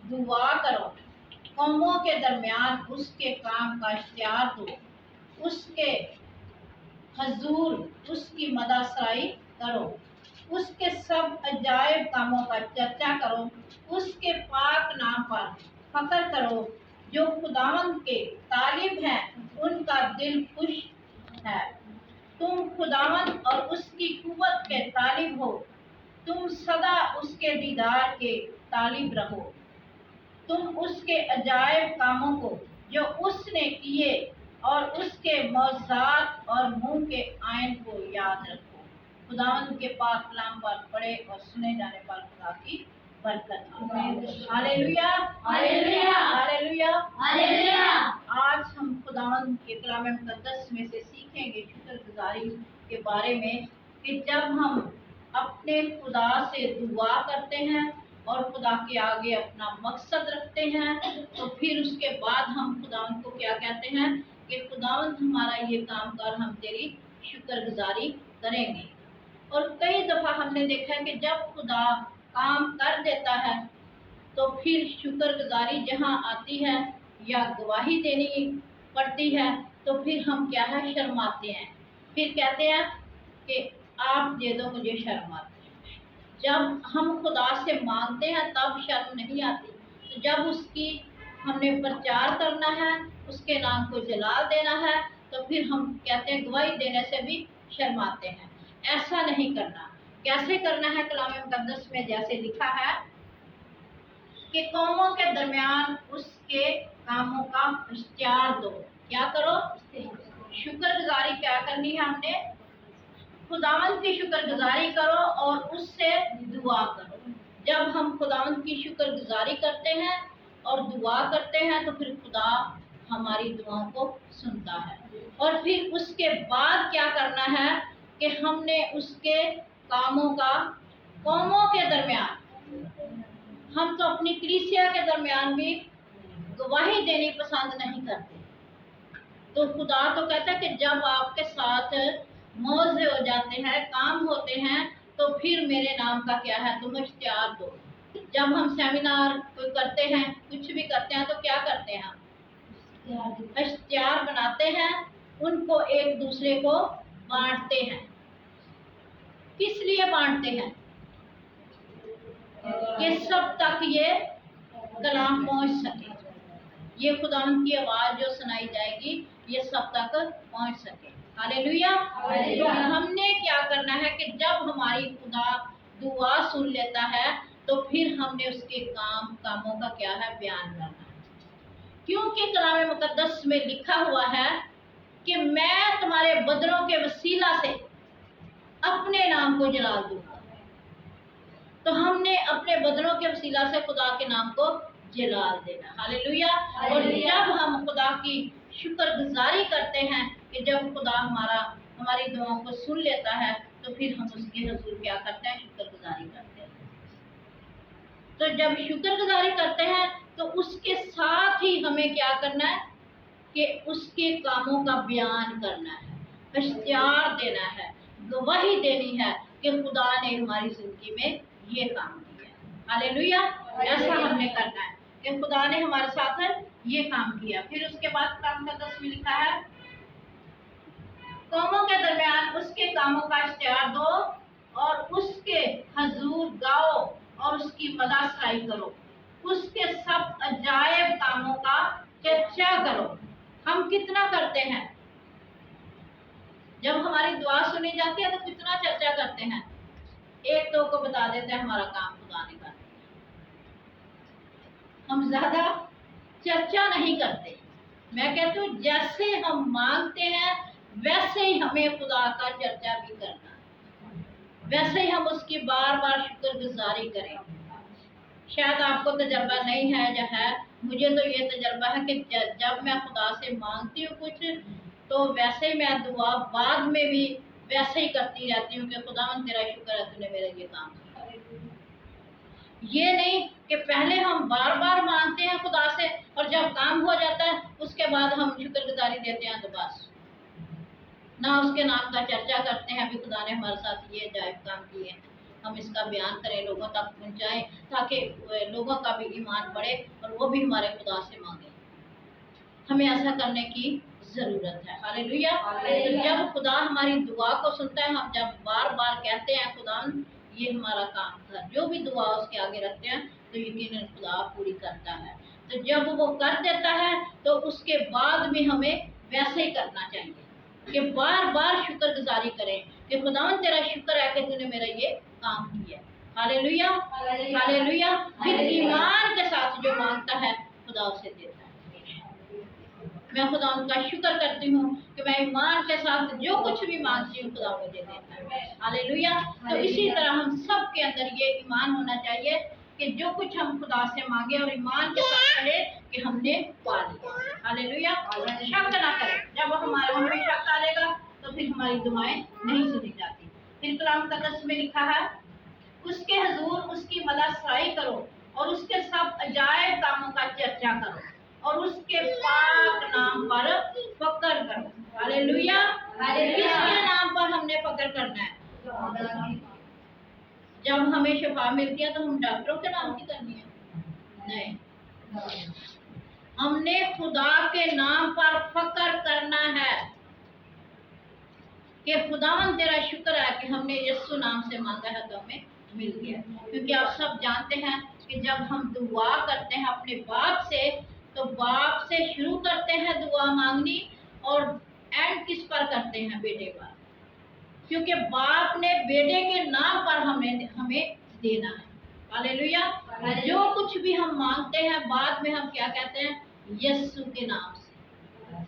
दुआ करो, कौमों के दरमियान उसके काम का इख्तियार दो, उसके हजूर उसकी मदासराई करो, उसके सब अजायब कामों का चर्चा करो, उसके पाक नाम पर फख्र करो। जो खुदावंद के तालिब हैं उनका दिल खुश है। तुम खुदावंद और उसकी कुव्वत के तालिब हो, तुम सदा उसके दीदार के तालिब रहो। तुम उसके अजायब कामों को जो उसने किए और उसके मौजज़ात और मुंह के आयन को याद रखो। खुदावंद के पाक कलाम पर पढ़े और सुने जाने पर खुदा की बरकत हो। Hallelujah, hallelujah, hallelujah, hallelujah. आज हम खुदावंद के कलाम मुकद्दस में से सीखेंगे शुक्रगुजारी के बारे में कि जब हम अपने खुदा से दुआ करते हैं और खुदा के आगे अपना मकसद रखते हैं, तो फिर उसके बाद हम खुदावंद को क्या कहते हैं कि खुदावंद हमारा ये काम कर, हम तेरी शुक्रगुजारी करेंगे। और कई दफ़ा हमने देखा है कि जब खुदा काम कर देता है तो फिर शुक्रगुजारी जहाँ आती है या गवाही देनी पड़ती है तो फिर हम क्या है, शर्माते हैं। फिर कहते हैं कि आप दे दो, मुझे शर्म आती है। जब हम खुदा से मांगते हैं तब शर्म नहीं आती, तो जब उसकी हमने प्रचार करना है, उसके नाम को जलाल देना है, तो फिर हम कहते हैं, गवाही देने से भी शर्माते हैं। ऐसा नहीं करना। कैसे करना है? कलाम मुकद्दस में जैसे लिखा है कि कौमों के दरमियान उसके कामों का इख्तियार दो। क्या करो? शुक्रगुजारी क्या करनी है हमने? खुदावंद की शुक्रगुजारी करो और उससे दुआ करो। जब हम खुदावंद की शुक्रगुजारी करते हैं और दुआ करते हैं तो फिर खुदा हमारी दुआओं को सुनता है। और फिर उसके बाद क्या करना है कि हमने उसके कामों का कौमों के दरमियान, हम तो अपनी कलीसिया के दरमियान भी गवाही देनी पसंद नहीं करते। तो खुदा तो कहता है कि जब आपके साथ मौजे हो जाते हैं, काम होते हैं, तो फिर मेरे नाम का क्या है, तुम इख्तियार दो। जब हम सेमिनार कोई करते हैं, कुछ भी करते हैं, तो क्या करते हैं, हम इख्तियार बनाते हैं, उनको एक दूसरे को बांटते हैं। किस लिए बांटते हैं? कि सब तक ये कलाम पहुंच सके, ये खुदावंद की आवाज़ जो सुनाई जाएगी ये सब तक पहुंच सके। हालेलुया। तो हमने क्या करना है कि जब हमारी खुदा दुआ सुन लेता है तो फिर हमने उसके कामों का क्या है, बयान करना है। क्योंकि कलाम मुकद्दस में लिखा हुआ है कि मैं तुम्हारे बदनों के वसीला से अपने नाम को जलाल दूंगा। तो हमने अपने बदनों के वसीला से खुदा के नाम को जलाल देना। हालेलुया। और जब हम खुदा की शुक्रगुजारी करते हैं कि जब खुदा हमारी दुआओं को सुन लेता है तो फिर हम उसके हुजूर क्या करते हैं, शुक्रगुजारी करते हैं। तो जब शुक्रगुजारी करते हैं तो उसके साथ ही हमें क्या करना है कि उसके कामों का बयान करना है, इख्तियार देना है, गवाही देनी है कि खुदा ने हमारी जिंदगी में ये काम किया। हालेलुया। ऐसा हमने करना है कि खुदा ने हमारे साथ ये काम किया। फिर उसके बाद काम का 10 में लिखा है, कौमों के दरमियान उसके कामों का इख्तियार दो और उसके हजूर गाओ और उसकी मदासराई करो, उसके सब अजायब कामों का चर्चा करो। हम कितना करते हैं? जब हमारी दुआ सुनी जाती है तो कितना चर्चा करते हैं? एक दो को बता देते हैं हमारा काम खुदा ने कर दिया। हम ज्यादा चर्चा नहीं करते। मैं कहती हूँ जैसे हम मांगते हैं वैसे ही हमें खुदा का चर्चा भी करना है, वैसे ही हम उसकी बार बार शुक्रगुजारी करें। शायद आपको तजर्बा नहीं है या है, मुझे तो ये तजर्बा है कि जब मैं खुदा से मांगती हूँ कुछ तो वैसे ही मैं दुआ बाद में भी वैसे ही करती रहती हूँ कि खुदावंद तेरा शुक्र है, तूने मेरा ये काम किया। ये नहीं कि पहले हम बार बार मांगते हैं खुदा से और जब काम हो जाता है उसके बाद हम शुक्रगुजारी देते हैं, तो बस ना उसके नाम का चर्चा करते हैं भी खुदा ने हमारे साथ ये अजायब काम किए हैं। हम इसका बयान करें, लोगों तक पहुंचाएं, ताकि लोगों का भी ईमान बढ़े और वो भी हमारे खुदा से मांगे। हमें ऐसा करने की जरूरत है। हालेलुया। तो जब खुदा हमारी दुआ को सुनता है, हम जब बार बार कहते हैं खुदा ये हमारा काम कर, जो भी दुआ उसके आगे रखते हैं, तो यकीनन खुदा पूरी करता है। तो जब वो कर देता है तो उसके बाद में हमें वैसे ही करना चाहिए कि बार बार शुक्रगुजारी करें कि खुदावन तेरा शुक्र है कि तूने मेरा ये काम किया। Hallelujah, hallelujah. फिर ईमान के साथ जो मांगता है खुदा उसे देता है। मैं खुदा उनका शुक्र करती हूँ कि मैं ईमान के साथ जो कुछ भी मांगती हूँ खुदा मुझे देता है। हालेलुया। तो इसी तरह हम सब के अंदर ये ईमान होना चाहिए कि जो कुछ हम खुदा से मांगे और ईमान के साथ कहे कि हमने पा लिया। हालेलुया। शक ना करें, जब हमारा हमें शक आएगा तो फिर हमारी दुआएं नहीं सुनी जाती। फिर कलाम मुकद्दस में लिखा है, उसके हुजूर उसकी मददसाई करो और उसके सब अजायब कामों का चर्चा करो और उसके पाक नाम पर फक्र करो। हालेलुया। किसके नाम पर हमने फक्र करना है? जब हमें शिफा मिलती है तो हम डॉक्टरों के नाम की करनी है? नहीं, हमने खुदा के नाम पर फक्र करना है कि खुदावन तेरा शुक्र है कि हमने यीशु नाम से मांगा है तो हमें मिल गया। क्योंकि आप सब जानते हैं कि जब हम दुआ करते हैं अपने बाप से, तो बाप से शुरू करते हैं दुआ मांगनी और एंड किस पर करते हैं? बेटे पर। क्योंकि बाप ने बेटे के नाम पर हमें देना है। हालेलुया। जो कुछ भी हम मांगते हैं बाद में हम क्या कहते हैं? यीशु के नाम से।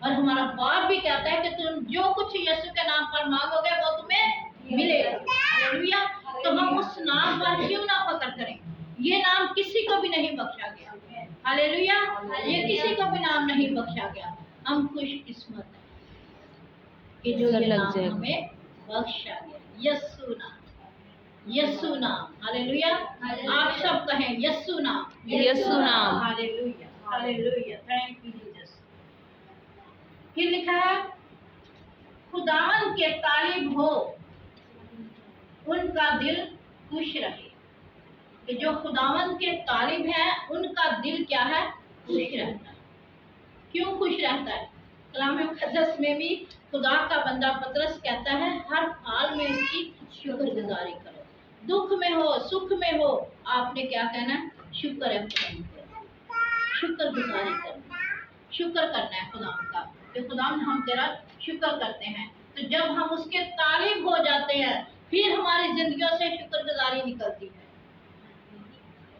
और हमारा बाप भी कहता है कि तुम जो कुछ यीशु के नाम पर मांगोगे वो तुम्हें मिलेगा। हालेलुया। तो हम उस नाम पर क्यों ना फक्र करें? ये नाम किसी को भी नहीं बख्शा गया। हालेलुया। ये किसी को भी नाम नहीं बख्शा गया। हम खुशकिस्मत हैं कि जो ये नाम हमें बख्शा गया, यीशु नाम, यीशु नाम। हालेलुया। आप सब कहें यीशु नाम, यीशु नाम। Hallelujah, hallelujah. Thank you Jesus. फिर लिखा है, खुदावन के तालिब हो उनका दिल खुश रहे। कि जो खुदावन के तालिब है उनका दिल क्या है? खुश रहता है। क्यों खुश रहता है? कलाम मुकद्दस में भी खुदा का बंदा पतरस कहता है, हर हाल में उसकी शुक्रगुजारी करो। दुख में हो, सुख में हो, आपने क्या कहना है? शुक्र है खुदा, शुक्रगुजारी करना, शुक्र करना है खुदा का कि खुदा हम तेरा शुक्र करते हैं। तो जब हम उसके तालिब हो जाते हैं फिर हमारी जिंदगियों से शुक्रगुजारी निकलती है।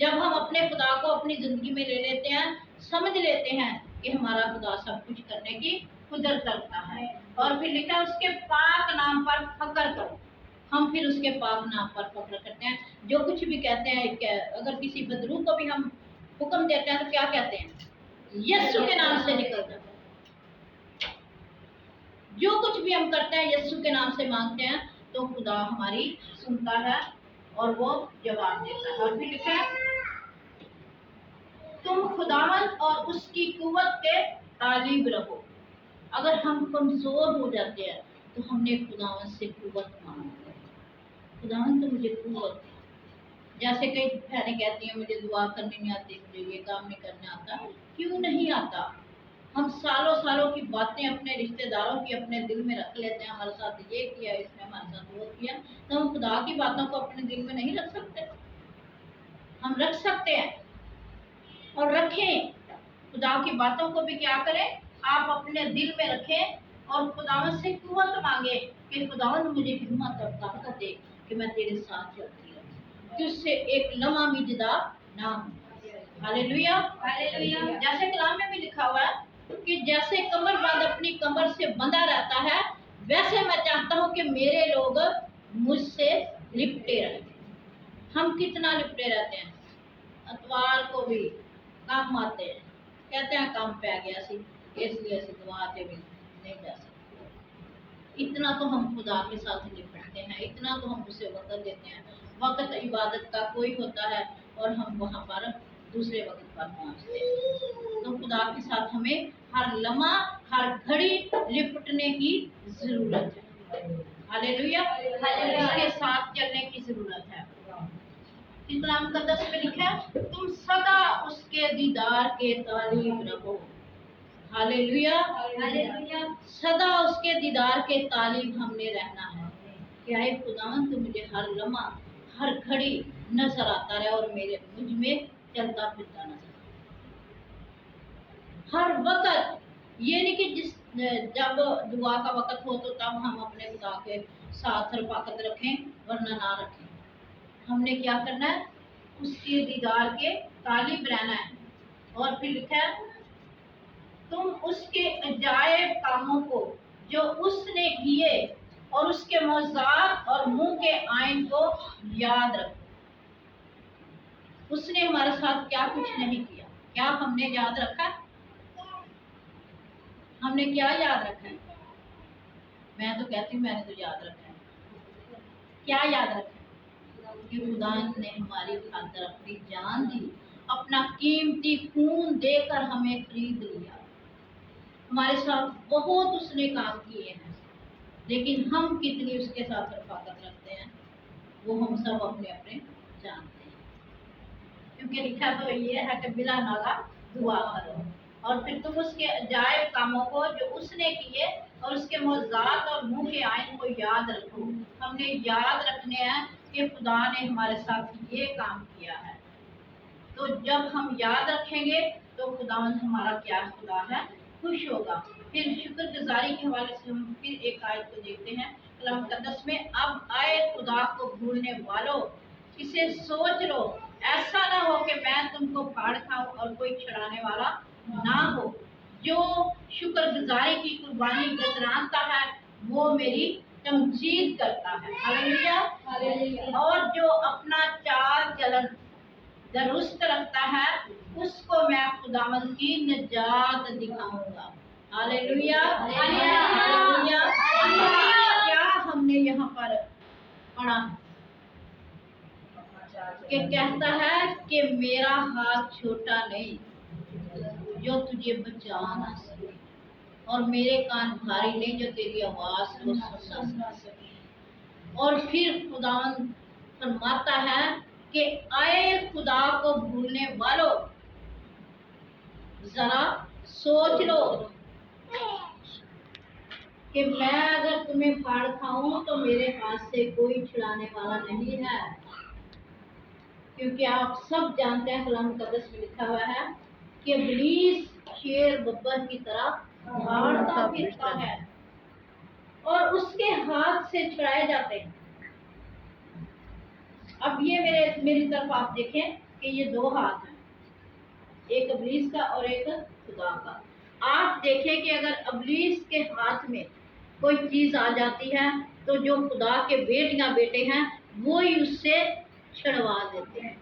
जब हम अपने खुदा को अपनी जिंदगी में ले लेते हैं, समझ लेते हैं कि हमारा खुदा सब कुछ करने की कुदरत रखता है। और फिर लिखा है, उसके पाक नाम पर फक्र करो। हम फिर उसके पाक नाम पर फक्र करते हैं। जो कुछ भी कहते हैं, अगर किसी बदरू को भी हम हुक्म देते हैं तो क्या कहते हैं? यीशु के नाम से निकल जाओ। जो कुछ भी हम करते हैं यीशु के नाम से मांगते हैं तो खुदा हमारी सुनता है और वो जवाब देता है। और फिर लिखा है, तुम खुदावन और उसकी कुव्वत के तालिब रहो। अगर हम कमजोर हो जाते हैं तो हमने खुदावन से कुव्वत मांगनी है। खुदावन तो मुझे कुव्वत दे। जैसे कई बहनें कहती हैं, मुझे दुआ करनी नहीं आती, मुझे ये काम नहीं करना आता। क्यों नहीं आता? हम सालों सालों की बातें अपने रिश्तेदारों की अपने दिल में रख लेते हैं, हमारे साथ ये किया, इसने हमारे साथ वो किया। तो हम खुदा की बातों को अपने दिल में नहीं रख सकते? हम रख सकते हैं और रखें। खुदा की बातों को भी क्या करें? आप अपने दिल में रखें और खुदावन से कुव्वत मांगे कि खुदावन मुझे हिम्मत और ताकत दे कि मैं तेरे साथ चलती रहूं, तुझसे एक लम्हा भी जुदा ना हो। Hallelujah, hallelujah. जैसे कलाम में भी लिखा हुआ है कि जैसे कमरबंद अपनी कमर से बंधा रहता है, वैसे मैं चाहता हूँ कि मेरे लोग मुझसे लिपटे रहें। हम कितना लिपटे रहते हैं? अतवार को भी काम आते हैं, कहते हैं काम पे आ गया सी, इसलिए दुआ के भी नहीं जा सकते। इतना तो हम खुदा के साथ निपटते हैं, इतना तो हम उसे वक्त देते हैं। वक्त इबादत का कोई होता है और हम वहाँ पर दूसरे वक्त पर पहुँचते हैं। तो खुदा के साथ हमें हर लम्हा हर घड़ी लिपटने की जरूरत है। हालेलुया, इसके साथ चलने की जरूरत है। कलाम मुकद्दस में लिखा है, तुम सदा उसके दीदार के तालीब रहो। हालेलुया, सदा उसके दीदार के तालीब हमने रहना है। क्या है खुदावंद, तू मुझे हर लम्हा हर घड़ी नजर आता रहे और मुझ में चलता फिरता नजर हर वक्त। ये नहीं कि जब दुआ का वक्त हो तो तब हम अपने खुदा के साथ रफाकत रखें वरना ना रखें। हमने क्या करना है, उसके दीदार के तालिब रहना है। और फिर लिखा है, तुम उसके अजायब कामों को जो उसने किए और उसके मौज़ात और मुंह के आइन को याद रखो। उसने हमारे साथ क्या कुछ नहीं किया, क्या हमने याद रखा? हमने क्या याद रखा है? मैं तो कहती हूँ मैंने तो याद रखा है। क्या याद रखा? कि खुदा ने हमारी खातिर अपनी जान दी, अपना कीमती खून देकर हमें खरीद लिया। हमारे साथ बहुत उसने काम किए हैं, लेकिन हम कितनी उसके साथ रफाकत रखते हैं वो हम सब अपने अपने जानते हैं। क्योंकि लिखा तो ये है कि बिला नागा दुआ करो। और फिर तुम उसके अजायब कामों को जो उसने किए और उसके मौज़ात और मुंह के आइन को याद रखो। हमने याद रखने हैं कि खुदा ने हमारे साथ ये काम किया है। तो जब हम याद रखेंगे तो खुदावंद हमारा क्या खुदा है, खुश होगा। फिर शुक्रगुजारी के हवाले से हम फिर एक आयत को देखते हैं कलाम मुकद्दस में। अब आए खुदा को भूलने वालों, इसे सोच लो, ऐसा ना हो कि मैं तुमको फाड़ खाऊं और कोई छुड़ाने वाला ना हो। जो शुक्रगुजारी की कुर्बानी गजरानता है वो मेरी तमजीद करता है। हालेलुया। और जो अपना चाल चलन दुरुस्त रखता है उसको मैं खुदावंद की निजात दिखाऊंगा। Hallelujah, hallelujah. क्या हमने यहाँ पर पढ़ा कि कहता है कि मेरा हाथ छोटा नहीं जो तुझे बचा ना सके, और मेरे कान भारी नहीं जो तेरी आवाज को सुना सके। और फिर खुदावंद फरमाता है कि आए खुदा को भूलने वालों, जरा सोच लो कि मैं अगर तुम्हें फाड़ खाऊं तो मेरे हाथ से कोई छुड़ाने वाला नहीं है। क्योंकि आप सब जानते हैं कलाम मुकद्दस में लिखा हुआ है कि इब्लीस शेर बब्बर की तरह भागता फिरता है और उसके हाथ से छुड़ाए जाते हैं। अब ये मेरी तरफ आप देखें कि ये दो हाथ हैं, एक इब्लीस का और एक खुदा का। आप देखें कि अगर इब्लीस के हाथ में कोई चीज आ जाती है तो जो खुदा के बेटियां बेटे हैं वो ही उससे छुड़वा देते हैं।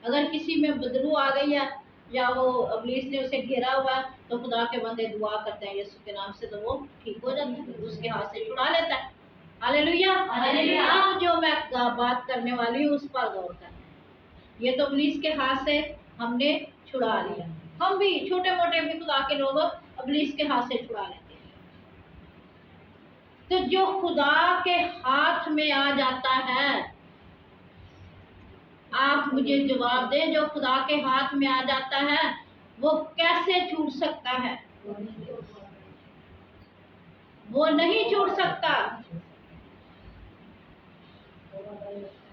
अगर किसी में बदबू आ गई है या वो इब्लीस ने उसे घेरा हुआ है तो खुदा के बंदे दुआ करते हैं यीशु के नाम से, तो वो ठीक हो जाता है, उसके हाथ से छुड़ा लेता है। Hallelujah, hallelujah. अब जो मैं बात करने वाली हूँ उस पर गौर करना। ये तो इब्लीस के हाथ से हमने छुड़ा लिया। हम भी छोटे मोटे भी खुदा के लोग इब्लीस के हाथ से छुड़ा लेते हैं। तो जो खुदा के हाथ में आ जाता है, आप मुझे जवाब दें, जो खुदा के हाथ में आ जाता है वो कैसे छूट सकता है? वो नहीं छूट सकता।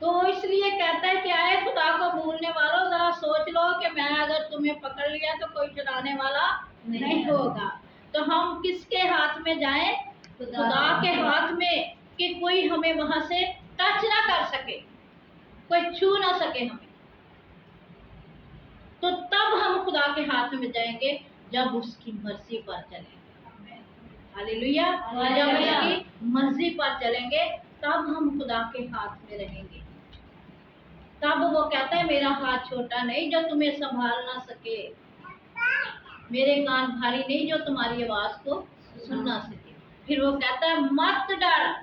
तो इसलिए कहता है कि आए खुदा को भूलने वालों, जरा सोच लो कि मैं अगर तुम्हें पकड़ लिया तो कोई छुड़ाने वाला नहीं होगा। तो हम किसके हाथ में जाएं? खुदा के हाथ में, कि कोई हमें वहां से टच ना कर सके, कोई छू ना सके हमें। तो तब हम खुदा के हाथ में जाएंगे जब उसकी मर्जी पर चलेंगे। हालेलुया, जब उसकी मर्जी पर चलेंगे तब हम खुदा के हाथ में रहेंगे। तब वो कहता है मेरा हाथ छोटा नहीं जो तुम्हें संभाल ना सके, मेरे कान भारी नहीं जो तुम्हारी आवाज को सुन ना सके। फिर वो कहता है मत डर,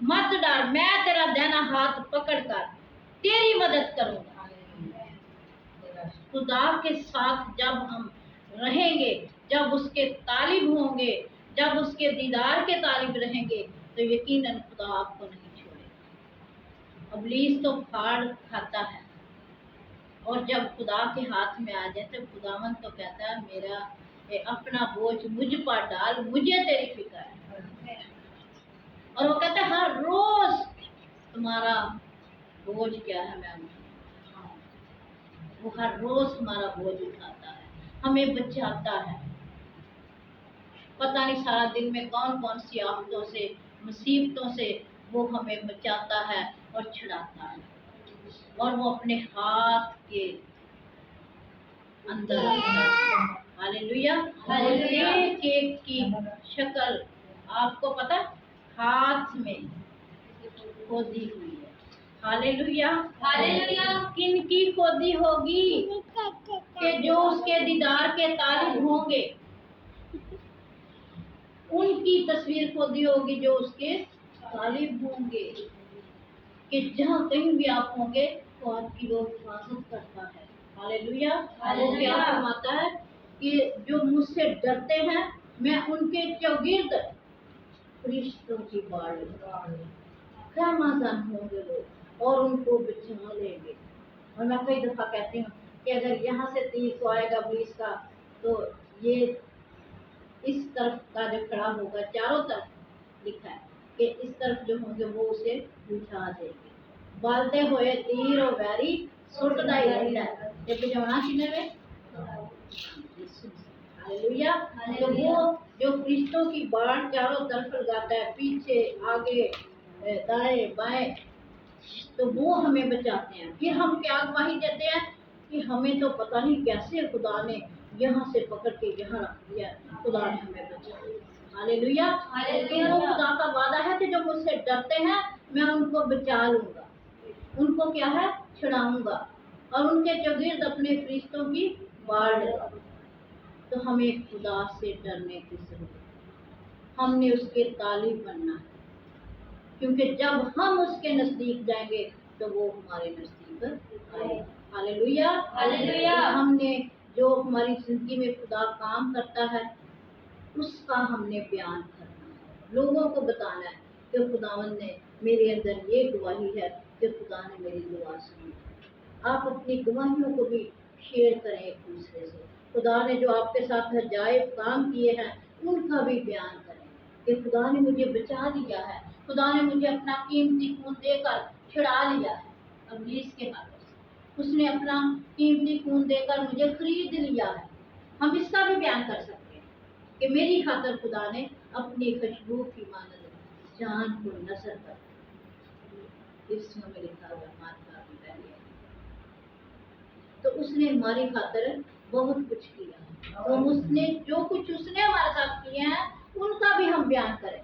मत डर, मैं तेरा दाहिना हाथ पकड़कर तेरी मदद करूंगा। खुदा के साथ जब हम रहेंगे, जब उसके तालिब होंगे, जब उसके दीदार के तालिब रहेंगे तो यकीनन खुदा आपको नहीं छोड़ेगा। इब्लीस तो फाड़ खाता है, और जब खुदा के हाथ में आ जाए तो खुदावन तो कहता है मेरा अपना बोझ मुझ पर डाल, मुझे तेरी फिक्र है। और वो कहता है हर रोज तुम्हारा बोझ क्या है, मैं वो हर रोज हमारा बोझ उठाता है, हमें बचाता है। पता नहीं सारा दिन में कौन कौन सी आफतों से, मुसीबतों से वो हमें बचाता है और छुड़ाता है, और वो अपने हाथ के अंदर हालेलुया। एक एक की शक्ल आपको पता हाथ में खोदी हुई है। Hallelujah hallelujah. किन की खोदी होगी? कि जो उसके दीदार के तालिब होंगे, उनकी तस्वीर खोदी होगी जो उसके तालिब होंगे। कि जहाँ कहीं भी आप होंगे तो आपकी वो हिफाजत करता है। हालेलुया। वो क्या फरमाता है कि जो मुझसे डरते हैं मैं उनके चौगिर्द फरिश्तों की बाढ़ होंगे लोग और उनको बचा लेंगे। और मैं कई दफा कहती हूँ कि अगर यहाँ से तीर तो आएगा इब्लीस का, तो ये इस तरफ का जो खड़ा होगा, चारों तरफ लिखा है कि इस तरफ जो होंगे वो उसे बुझा देंगे। बालते हुए तीर और वैरी सुटदा ही रहता है, जब बजाना किने में हालेलुया। तो वो जो फरिश्तों की बाढ़ चारों तरफ लगाता है, पीछे आगे दाएं बाएं, तो वो हमें बचाते हैं। फिर हम क्या गवाही देते हैं कि हमें तो पता नहीं कैसे खुदा ने यहाँ से पकड़ के यहाँ रख दिया, खुदा ने हमें बचाया। हालेलुया। वो खुदा का वादा है कि जो मुझसे डरते हैं मैं उनको बचा लूंगा, उनको क्या है छुड़ाऊंगा, और उनके चौगिर्द अपने फरिश्तों की बाढ़ लगाऊंगा। तो हमें खुदा से डरने की जरूरत है, हमने उसके तालिब बनना है, क्योंकि जब हम उसके नजदीक जाएंगे तो वो हमारे नजदीक आएगा। Hallelujah hallelujah. हमने जो हमारी जिंदगी में खुदा काम करता है उसका हमने बयान करना है, लोगों को बताना है कि खुदावन ने मेरे अंदर ये गवाही है कि खुदा ने मेरी दुआ सुनी। आप अपनी गवाहियों को भी शेयर करें एक दूसरे से। खुदा ने जो आपके साथ अजायब काम किए हैं उनका भी बयान करें कि खुदा ने मुझे बचा लिया है, खुदा ने मुझे अपना कीमती खून देकर छुड़ा लिया है इब्लीस के हाथों से, उसने अपना कीमती खून देकर मुझे खरीद लिया है। हम इसका भी बयान कर सकते हैं कि मेरी खातिर खुदा ने अपनी खुशबू की मानद जान को नजर कर इसमें में लिखा हुआ माता भी पहले, तो उसने हमारी खातिर बहुत कुछ किया, तो उसने जो कुछ उसने हमारे साथ किए हैं उनका भी हम बयान करें।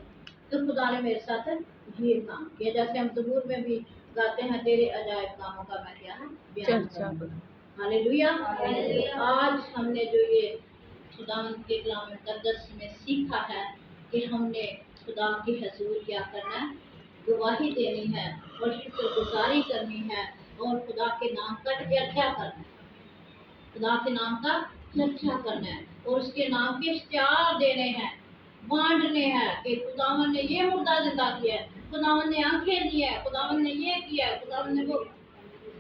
तो खुदा ने मेरे साथ ये काम किया, जैसे हम ज़बूर में भी गाते हैं तेरे अजायब कामों का मैं क्या है बयान करूं। हालेलुया। आज हमने जो ये खुदा के कलाम मुकद्दस में सीखा है कि हमने खुदा की हजूर क्या करना है, गवाही देनी है और शुक्रगुजारी करनी है और खुदा के नाम का चर्चा करना है, खुदा के नाम का चर्चा करना है और उसके नाम के इश्तिहार देने हैं, बांटने हैं कि खुदावन ने ये मुर्दा जिंदा किया है, खुदावन ने आंखें दी है, खुदावन ने ये किया है, खुदावन ने वो।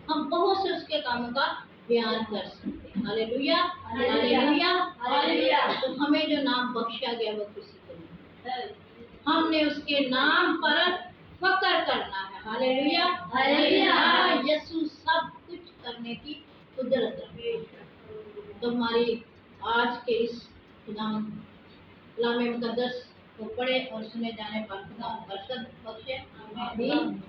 हम बहुत से उसके कामों का बयान कर सकते हैं। Hallelujah hallelujah hallelujah. तो हमें जो नाम बख्शा गया वो किसी को नहीं, हमने उसके नाम पर फक्र करना है। Hallelujah hallelujah. यीशु सब कुछ करने की कुदरत रखते हैं। तो हमारी आज के इस कलाम मुकद्दस को पढ़े और सुने जाने पर खुदा बरकत बख्शे। आमीन।